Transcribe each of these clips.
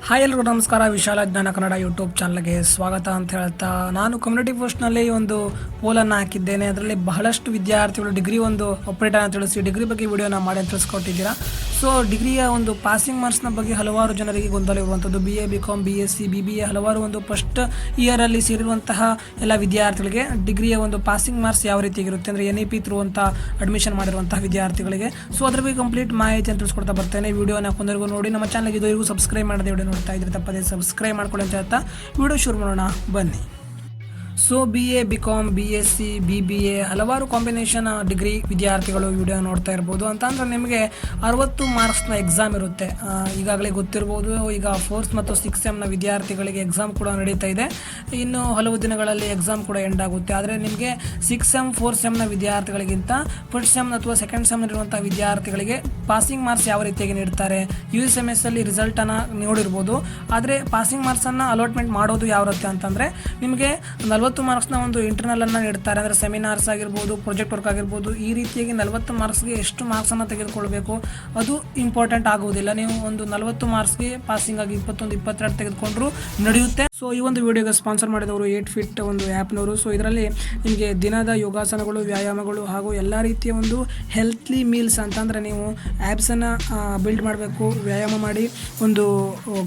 Hi ಎಲ್ರಿಗೂ ನಮಸ್ಕಾರ. ವಿಶಾಲ ಜ್ಞಾನ ಕನ್ನಡ ಯೂಟ್ಯೂಬ್ ಚಾನಲ್ಗೆ ಸ್ವಾಗತ ಅಂತ ಹೇಳ್ತಾ, ನಾನು ಕಮ್ಯುನಿಟಿ ಪೋಸ್ಟ್ನಲ್ಲಿ ಒಂದು ಪೋಲನ್ನು ಹಾಕಿದ್ದೇನೆ. ಅದರಲ್ಲಿ ಬಹಳಷ್ಟು ವಿದ್ಯಾರ್ಥಿಗಳು ಡಿಗ್ರಿ ಒಂದು ಆಪರೇಟರ್ನ ತಿಳಿಸಿ ಡಿಗ್ರಿ ಬಗ್ಗೆ ವಿಡಿಯೋನ ಮಾಡಿ ಅಂತ ತಿಳಿಸ್ಕೊಟ್ಟಿದ್ದೀರಾ. ಸೊ ಡಿಗ್ರಿಯ ಒಂದು ಪಾಸಿಂಗ್ ಮಾರ್ಕ್ಸ್ನ ಬಗ್ಗೆ ಹಲವಾರು ಜನರಿಗೆ ಗೊಂದಲ ಇರುವಂಥದ್ದು. BA BCom BSc BBA ಹಲವಾರು ಒಂದು ಫಸ್ಟ್ ಇಯರಲ್ಲಿ ಸೇರಿರುವಂತಹ ಎಲ್ಲ ವಿದ್ಯಾರ್ಥಿಗಳಿಗೆ ಡಿಗ್ರಿಯ ಒಂದು ಪಾಸಿಂಗ್ ಮಾರ್ಕ್ಸ್ ಯಾವ ರೀತಿಯಾಗಿರುತ್ತೆ ಅಂದರೆ NEP ಥ್ರೂ ಅಂತ ಅಡ್ಮಿಷನ್ ಮಾಡಿರುವಂತಹ ವಿದ್ಯಾರ್ಥಿಗಳಿಗೆ. ಸೊ ಅದ್ರ ಬಗ್ಗೆ ಕಂಪ್ಲೀಟ್ ಮಾಹಿತಿ ಅಂತ ತಿಳಿಸ್ಕೊಡ್ತಾ ಬರ್ತೇನೆ. ವಿಡಿಯೋನ ಕೊಂದರಿಗೂ ನೋಡಿ, ನಮ್ಮ ಚಾನಲ್ಗೆ ಇದುವರೆಗೂ ಸಬ್ಸ್ಕ್ರೈಬ್ ಮಾಡದೆ ವಿಡಿಯೋ ನೋಡ್ತಾ ಇದ್ರೆ ತಪ್ಪದೆ ಸಬ್ಸ್ಕ್ರೈಬ್ ಮಾಡ್ಕೊಳ್ಳಿ ಅಂತ ಹೇಳ್ತಾ ವಿಡಿಯೋ ಶುರು ಮಾಡೋಣ ಬನ್ನಿ. So BA BCom BSc BBA ಹಲವಾರು ಕಾಂಬಿನೇಷನ್ ಡಿಗ್ರಿ ವಿದ್ಯಾರ್ಥಿಗಳು ವಿಡಿಯೋ ನೋಡ್ತಾ ಇರ್ಬೋದು. ಅಂತಂದರೆ ನಿಮಗೆ 60 ಮಾರ್ಕ್ಸ್ನ ಎಕ್ಸಾಮ್ ಇರುತ್ತೆ. ಈಗಾಗಲೇ ಗೊತ್ತಿರ್ಬೋದು, ಈಗ 4th ಮತ್ತು 6th ಸೆಮ್ನ ವಿದ್ಯಾರ್ಥಿಗಳಿಗೆ ಎಕ್ಸಾಮ್ ಕೂಡ ನಡೀತಾ ಇದೆ. ಇನ್ನು ಹಲವು ದಿನಗಳಲ್ಲಿ ಎಕ್ಸಾಮ್ ಕೂಡ ಎಂಡ್ ಆಗುತ್ತೆ. ಆದರೆ ನಿಮಗೆ 6th ಸೆಮ್ 4th ಸೆಮ್ನ ವಿದ್ಯಾರ್ಥಿಗಳಿಗಿಂತ ಫಸ್ಟ್ ಸೆಮ್ ಅಥವಾ ಸೆಕೆಂಡ್ ಸೆಮ್ನಲ್ಲಿರುವಂಥ ವಿದ್ಯಾರ್ಥಿಗಳಿಗೆ ಪಾಸಿಂಗ್ ಮಾರ್ಕ್ಸ್ ಯಾವ ರೀತಿಯಾಗಿ ನೀಡ್ತಾರೆ, USMS ಅಲ್ಲಿ ರಿಸಲ್ಟನ್ನು ನೋಡಿರ್ಬೋದು. ಆದರೆ ಪಾಸಿಂಗ್ ಮಾರ್ಕ್ಸನ್ನು ಅಲಾಟ್ಮೆಂಟ್ ಮಾಡೋದು ಯಾವ ರೀತಿ ಅಂತಂದರೆ, ನಿಮಗೆ 40 ಮಾರ್ಕ್ಸ್ನ ಒಂದು ಇಂಟರ್ನಲನ್ನು ನೀಡ್ತಾರೆ. ಅಂದರೆ ಸೆಮಿನಾರ್ಸ್ ಆಗಿರ್ಬೋದು, ಪ್ರಾಜೆಕ್ಟ್ ವರ್ಕ್ ಆಗಿರ್ಬೋದು. ಈ ರೀತಿಯಾಗಿ 40 ಮಾರ್ಕ್ಸ್ಗೆ ಎಷ್ಟು ಮಾರ್ಕ್ಸನ್ನು ತೆಗೆದುಕೊಳ್ಬೇಕು ಅದು ಇಂಪಾರ್ಟೆಂಟ್ ಆಗುವುದಿಲ್ಲ. ನೀವು ಒಂದು 40 ಮಾರ್ಕ್ಸ್ಗೆ ಪಾಸಿಂಗ್ ಆಗಿ 21, 22 ತೆಗೆದುಕೊಂಡ್ರು ನಡೆಯುತ್ತೆ. ಸೊ ಈ ಒಂದು ವಿಡಿಯೋಗೆ ಸ್ಪಾನ್ಸರ್ ಮಾಡಿದವರು 8fit ಒಂದು ಆ್ಯಪ್ನವರು. ಸೊ ಇದರಲ್ಲಿ ನಿಮಗೆ ದಿನದ ಯೋಗಾಸನಗಳು, ವ್ಯಾಯಾಮಗಳು ಹಾಗೂ ಎಲ್ಲ ರೀತಿಯ ಒಂದು ಹೆಲ್ತ್ಲಿ ಮೀಲ್ಸ್ ಅಂತಂದರೆ ನೀವು ಆ್ಯಪ್ಸನ್ನು ಬಿಲ್ಡ್ ಮಾಡಬೇಕು, ವ್ಯಾಯಾಮ ಮಾಡಿ ಒಂದು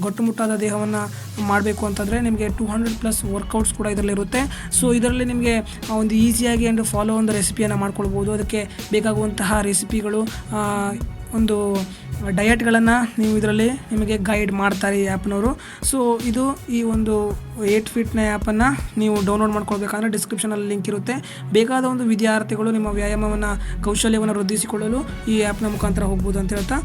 ಗಟ್ಟುಮುಟ್ಟಾದ ದೇಹವನ್ನು ಮಾಡಬೇಕು ಅಂತಂದರೆ ನಿಮಗೆ 200+ ವರ್ಕೌಟ್ಸ್ ಕೂಡ ಇದರಲ್ಲಿರುತ್ತೆ. ಸೊ ಇದರಲ್ಲಿ ನಿಮಗೆ ಒಂದು ಈಸಿಯಾಗಿ ಆ್ಯಂಡ್ ಫಾಲೋ ಒಂದು ರೆಸಿಪಿಯನ್ನು ಮಾಡ್ಕೊಳ್ಬೋದು. ಅದಕ್ಕೆ ಬೇಕಾಗುವಂತಹ ರೆಸಿಪಿಗಳು, ಒಂದು ಡಯಟ್ಗಳನ್ನು ನೀವು ಇದರಲ್ಲಿ ನಿಮಗೆ ಗೈಡ್ ಮಾಡ್ತಾರೆ ಈ ಆ್ಯಪ್ನವರು. ಸೊ ಇದು ಈ ಒಂದು 8fitನ ಆ್ಯಪನ್ನು ನೀವು ಡೌನ್ಲೋಡ್ ಮಾಡ್ಕೊಳ್ಬೇಕಂದ್ರೆ ಡಿಸ್ಕ್ರಿಪ್ಷನಲ್ಲಿ ಲಿಂಕ್ ಇರುತ್ತೆ. ಬೇಕಾದ ಒಂದು ವಿದ್ಯಾರ್ಥಿಗಳು ನಿಮ್ಮ ವ್ಯಾಯಾಮವನ್ನು, ಕೌಶಲ್ಯವನ್ನು ವೃದ್ಧಿಸಿಕೊಳ್ಳಲು ಈ ಆ್ಯಪ್ನ ಮುಖಾಂತರ ಹೋಗ್ಬೋದು ಅಂತ ಹೇಳ್ತಾ,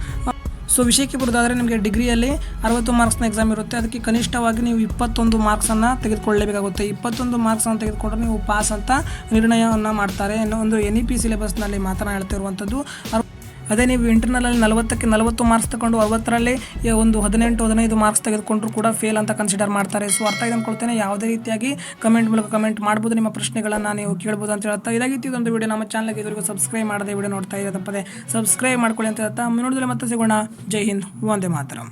ಸೊ ವಿಷಯಕ್ಕೆ ಬರೋದಾದರೆ ನಿಮಗೆ ಡಿಗ್ರಿಯಲ್ಲಿ 60 ಮಾರ್ಕ್ಸ್ನ ಎಕ್ಸಾಮ್ ಇರುತ್ತೆ. ಅದಕ್ಕೆ ಕನಿಷ್ಠವಾಗಿ ನೀವು 21 ಮಾರ್ಕ್ಸನ್ನು ತೆಗೆದುಕೊಳ್ಳಲೇಬೇಕಾಗುತ್ತೆ. 21 ಮಾರ್ಕ್ಸನ್ನು ತೆಗೆದುಕೊಂಡ್ರೆ ನೀವು ಪಾಸ್ ಅಂತ ನಿರ್ಣಯವನ್ನು ಮಾಡ್ತಾರೆ. ಒಂದು NEP ಸಿಲೆಬಸ್ನಲ್ಲಿ ಮಾತ್ರ ಹೇಳ್ತಾ ಇರುವಂಥದ್ದು. ಅದೇ ನೀವು ಇಂಟರ್ನಲಲ್ಲಿ 40ಕ್ಕೆ 40 ಮಾರ್ಕ್ಸ್ ತಗೊಂಡು 60ರಲ್ಲಿ ಒಂದು 18-15 ಮಾರ್ಕ್ಸ್ ತೆಗೆದುಕೊಂಡ್ರು ಕೂಡ ಫೇಲ್ ಅಂತ ಕನ್ಸಿಡರ್ ಮಾಡ್ತಾರೆ. ಸೊ ಅರ್ಥ ಇದೆ ಅಂದ್ಕೊಳ್ತೇನೆ. ಯಾವುದೇ ರೀತಿಯಾಗಿ ಕಮೆಂಟ್ ಮೂಲಕ ಕಮೆಂಟ್ ಮಾಡ್ಬೋದು, ನಿಮ್ಮ ಪ್ರಶ್ನೆಗಳನ್ನು ನೀವು ಕೇಳ್ಬೋದು ಅಂತ ಹೇಳ್ತಾ, ಇದಾಗಿತ್ತು ಇದೊಂದು ವಿಡಿಯೋ. ನಮ್ಮ ಚಾನಲ್ಗೆ ಇದುವರೆಗೂ ಸಬ್ಸ್ಕ್ರೈಬ್ ಮಾಡದೆ ವಿಡಿಯೋ ನೋಡ್ತಾ ಇದ್ದಾರೆ ತಪ್ಪದೆ ಸಬ್ಸ್ಕ್ರೈಬ್ ಮಾಡ್ಕೊಳ್ಳಿ ಅಂತ ಹೇಳ್ತಾ, ನೋಡಿದ್ರೆ ಮತ್ತೆ ಸಿಗೋಣ. ಜೈ ಹಿಂದ್, ವಂದೇ ಮಾತರಂ.